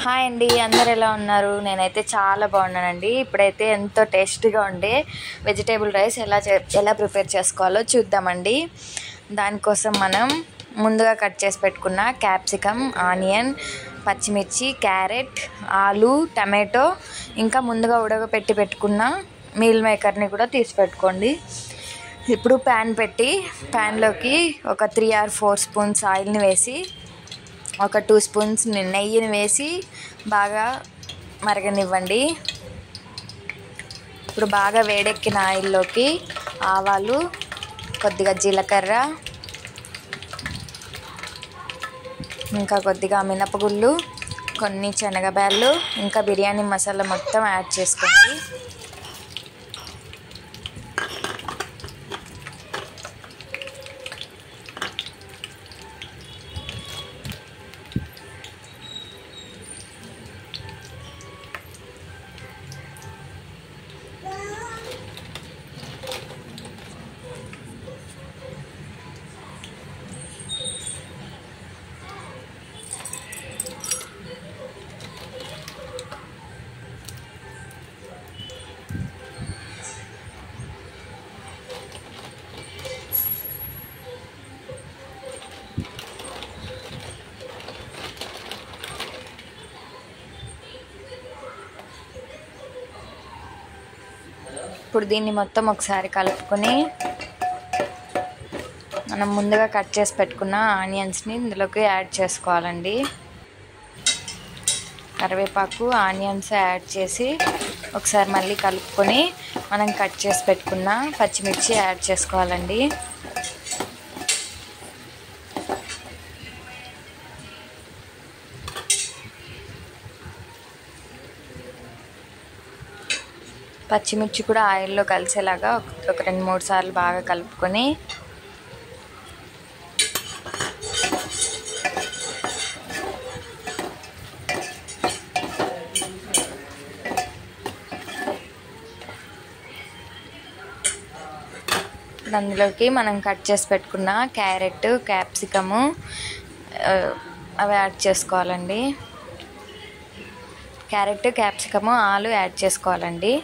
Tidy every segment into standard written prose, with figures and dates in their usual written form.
Hi అండి, అందరు ఎలా ఉన్నారు? నేనైతే చాలా బాగున్నానండి. ఇప్పుడైతే ఎంతో టేస్టీగా ఉండే వెజిటేబుల్ రైస్ ఎలా ప్రిపేర్ చేసుకోవాలో చూద్దామండి. దానికోసం మనం ముందుగా కట్ చేసి పెట్టుకున్న క్యాప్సికమ్, ఆనియన్, పచ్చిమిర్చి, క్యారెట్, ఆలు, టమాటో, ఇంకా ముందుగా ఉడకపెట్టి పెట్టుకున్న మీల్ మేకర్ని కూడా తీసి పెట్టుకోండి. ఇప్పుడు ప్యాన్ పెట్టి ప్యాన్లోకి ఒక 3 or 4 స్పూన్స్ ఆయిల్ని వేసి ఒక 2 స్పూన్స్ నెయ్యిని వేసి బాగా మరగనివ్వండి. ఇప్పుడు బాగా వేడెక్కిన ఆయిల్లోకి ఆవాలు, కొద్దిగా జీలకర్ర, ఇంకా కొద్దిగా మినపగుళ్ళు, కొన్ని శనగబ్యాళ్ళు, ఇంకా బిర్యానీ మసాలా మొత్తం యాడ్ చేసుకోండి. ఇప్పుడు దీన్ని మొత్తం ఒకసారి కలుపుకొని మనం ముందుగా కట్ చేసి పెట్టుకున్న ఆనియన్స్ని ఇందులోకి యాడ్ చేసుకోవాలండి. కరివేపాకు, ఆనియన్స్ యాడ్ చేసి ఒకసారి మళ్ళీ కలుపుకొని మనం కట్ చేసి పెట్టుకున్న పచ్చిమిర్చి యాడ్ చేసుకోవాలండి. పచ్చిమిర్చి కూడా ఆయిల్లో కలిసేలాగా ఒక 2-3 సార్లు బాగా కలుపుకొని అందులోకి మనం కట్ చేసి పెట్టుకున్న క్యారెట్, క్యాప్సికము అవి యాడ్ చేసుకోవాలండి. క్యారెట్, క్యాప్సికము, ఆలు యాడ్ చేసుకోవాలండి.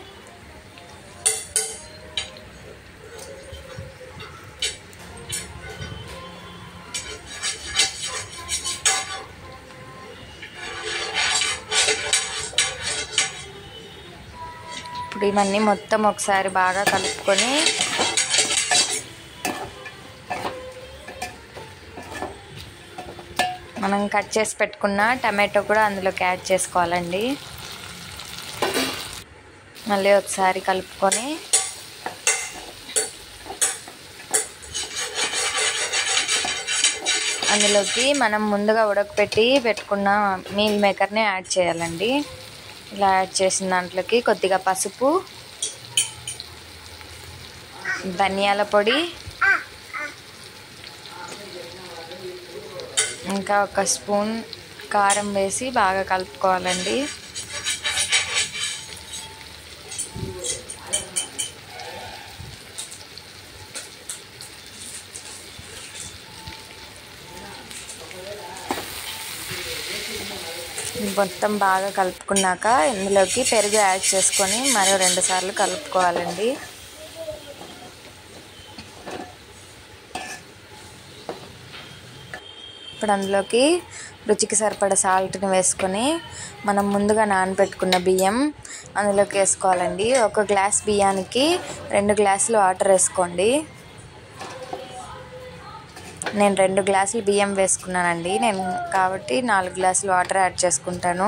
ఇప్పుడు ఇవన్నీ మొత్తం ఒకసారి బాగా కలుపుకొని మనం కట్ చేసి పెట్టుకున్న టమాటో కూడా అందులోకి యాడ్ చేసుకోవాలండి. మళ్ళీ ఒకసారి కలుపుకొని అందులోకి మనం ముందుగా ఉడకపెట్టి పెట్టుకున్న మీల్ మేకర్ని యాడ్ చేయాలండి. ఇలా యాడ్ చేసిన దాంట్లోకి కొద్దిగా పసుపు, ధనియాల పొడి, ఇంకా 1 స్పూన్ కారం వేసి బాగా కలుపుకోవాలండి. మొత్తం బాగా కలుపుకున్నాక ఇందులోకి పెరుగు యాడ్ చేసుకొని మరో 2 సార్లు కలుపుకోవాలండి. ఇప్పుడు అందులోకి రుచికి సరిపడా సాల్ట్ని వేసుకొని మనం ముందుగా నానబెట్టుకున్న బియ్యం అందులోకి వేసుకోవాలండి. 1 గ్లాస్ బియ్యానికి 2 గ్లాసులు వాటర్ వేసుకోండి. నేను 2 గ్లాసులు బియ్యం వేసుకున్నానండి. కాబట్టి 4 గ్లాసులు వాటర్ యాడ్ చేసుకుంటాను.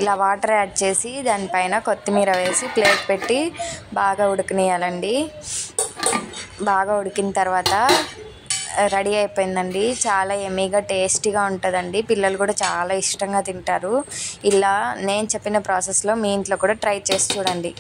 ఇలా వాటర్ యాడ్ చేసి దానిపైన కొత్తిమీర వేసి ప్లేట్ పెట్టి బాగా ఉడకనియాలండి. బాగా ఉడికిన తర్వాత రెడీ అయిపోయిందండి. చాలా యమ్మీగా టేస్టీగా ఉంటుందండి. పిల్లలు కూడా చాలా ఇష్టంగా తింటారు. ఇలా నేను చెప్పిన ప్రాసెస్లో మీ ఇంట్లో కూడా ట్రై చేసి చూడండి.